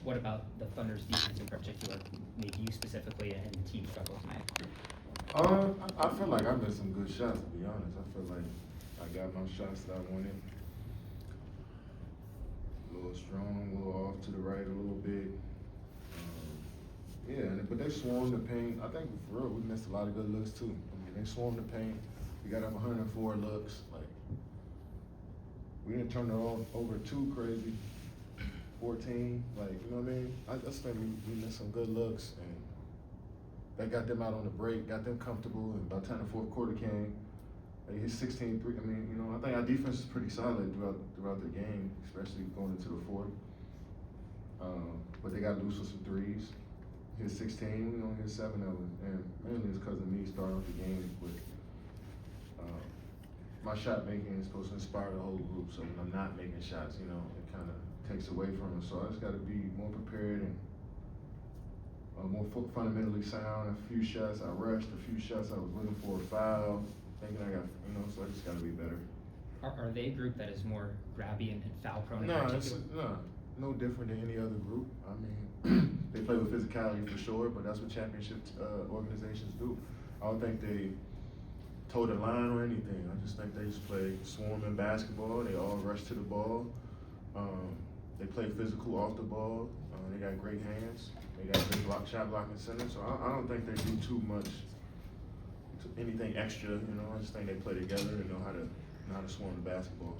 what about the Thunder's defense in particular made you specifically and the team struggle tonight? I feel like I missed some good shots, to be honest. I feel like I got my shots that I wanted. A little strong, a little off to the right a little bit. Yeah, but they swarmed the paint. I think for real, we missed a lot of good looks too. I mean, they swarmed the paint. We got up 104 looks. Like, we didn't turn it over too crazy. 14, like, you know what I mean? I just think we missed some good looks, and that got them out on the break, got them comfortable, and by the time the fourth quarter came, they hit 16 3. I mean, you know, I think our defense is pretty solid throughout the game, especially going into the fourth. But they got loose with some threes. Hit 16, we only hit 7 of them, and mainly it's because of me starting off the game with my shot making is supposed to inspire the whole group. So when I'm not making shots, you know, it kind of takes away from them. So I just got to be more prepared and more fundamentally sound. A few shots I rushed, a few shots I was looking for a foul, thinking I got, you know. So I just got to be better. Are they a group that is more grabby and foul prone? No different than any other group. I mean, they play with physicality for sure, but that's what championship organizations do. I don't think they toe the line or anything. I just think they just play swarming basketball. They all rush to the ball. They play physical off the ball. They got great hands. They got good shot blocking center. So I don't think they do too much, anything extra. You know, I just think they play together and know how to swarm the basketball.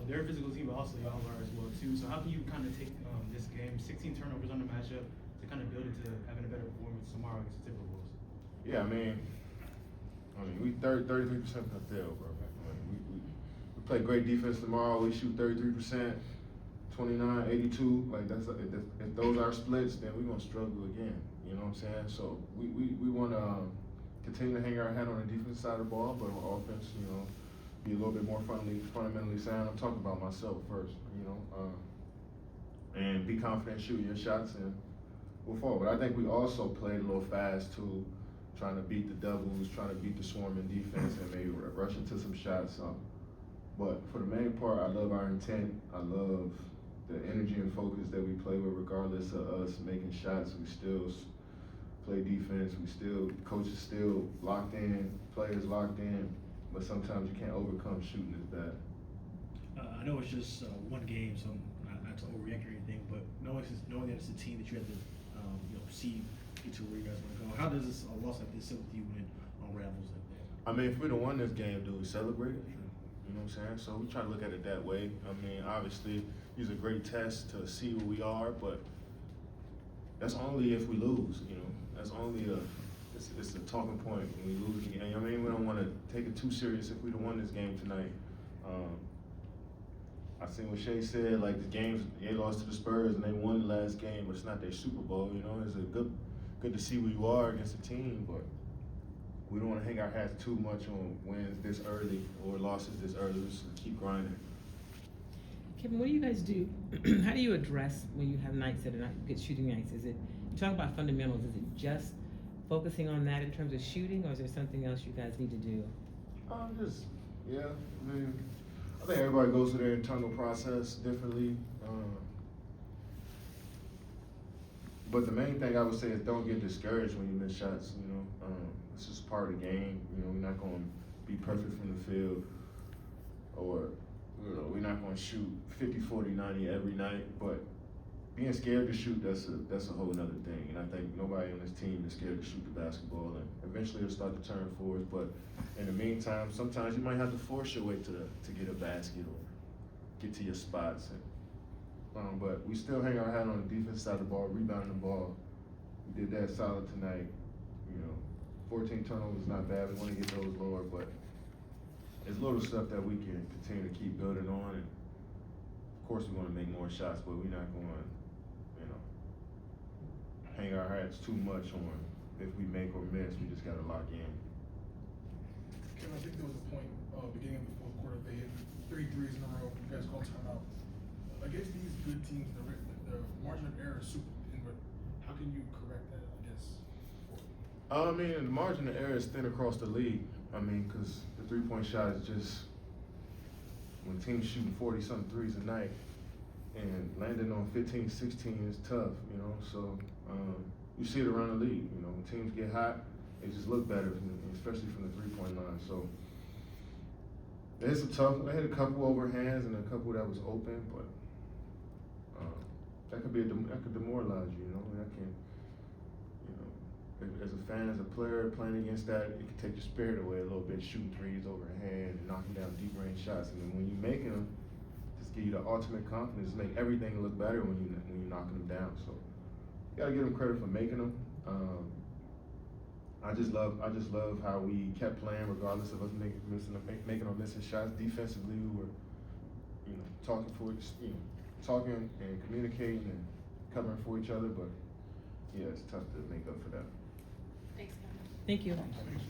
They're a physical team, but also y'all are as well too. So how can you kind of take this game, 16 turnovers on the matchup, to kind of build into having a better performance tomorrow against the Timberwolves? Yeah, I mean, we 33% from the field, bro. I mean, we play great defense tomorrow. We shoot 33%, 29, 82. Like if those are splits, then we're gonna struggle again. You know what I'm saying? So we want to continue to hang our hat on the defense side of the ball, but on offense, you know, be a little bit more fundamentally sound. I'm talking about myself first, you know, and be confident shooting your shots and move forward. But I think we also played a little fast too, trying to beat the doubles, trying to beat the swarming defense, and maybe rush into some shots. But for the main part, I love our intent. I love the energy and focus that we play with, regardless of us making shots. We still play defense. Coaches still locked in, players locked in. But sometimes you can't overcome shooting as bad. I know it's just one game, so not to overreact or anything, but knowing that it's a team that you have to see get to where you guys want to go, how does a loss like this sit with you when it unravels like that? I mean, if we'd have won this game, do we celebrate it? You know what I'm saying? So we try to look at it that way. I mean, obviously, these are great tests to see where we are, but that's only if we lose, you know. That's only it's a talking point when we lose the game. I mean, we don't want to take it too serious if we'd have won this game tonight. I seen what Shay said, like the games, they lost to the Spurs and they won the last game, but it's not their Super Bowl, you know. It's good to see where you are against a team, but we don't want to hang our hats too much on wins this early or losses this early. Just keep grinding. Kevin, what do you guys do? How do you address when you have nights that are not good shooting nights? Is it, you talk about fundamentals, is it just focusing on that in terms of shooting, or is there something else you guys need to do? I mean, I think everybody goes through their internal process differently. But the main thing I would say is don't get discouraged when you miss shots, you know. It's just part of the game. You know, we're not going to be perfect from the field, or, you know, we're not going to shoot 50, 40, 90 every night, but being scared to shoot, that's a whole nother thing. And I think nobody on this team is scared to shoot the basketball, and eventually it'll start to turn for us. But in the meantime, sometimes you might have to force your way to get a basket or get to your spots. But we still hang our hat on the defense side of the ball, rebounding the ball. We did that solid tonight. You know, 14 turnovers is not bad. We want to get those lower, but it's little stuff that we can continue to keep building on. And of course, we want to make more shots, but we're not going to, you know, hang our hats too much on if we make or miss. We just got to lock in. Kevin, I think there was a point beginning of the fourth quarter they hit 3 threes in a row. You guys called timeout. Against these good teams, the margin of error is super thin, but how can you correct that, I guess? I mean, the margin of error is thin across the league. I mean, because the three-point shot is just, when teams shooting 40-something threes a night, and landing on 15, 16 is tough, you know. So you see it around the league. You know, when teams get hot, they just look better, especially from the 3-point line. So it's a tough. I had a couple overhands and a couple that was open, but that could demoralize you. You know, and that can, you know, as a fan, as a player playing against that, it can take your spirit away a little bit, shooting threes overhand and knocking down deep range shots. And then when you're making them, just give you the ultimate confidence, make everything look better when you're knocking them down. So you gotta give them credit for making them. I just love how we kept playing regardless of us making or missing shots. Defensively, we were, you know, talking and communicating and covering for each other. But yeah, it's tough to make up for that. Thanks, Kevin. Thank you. Thanks.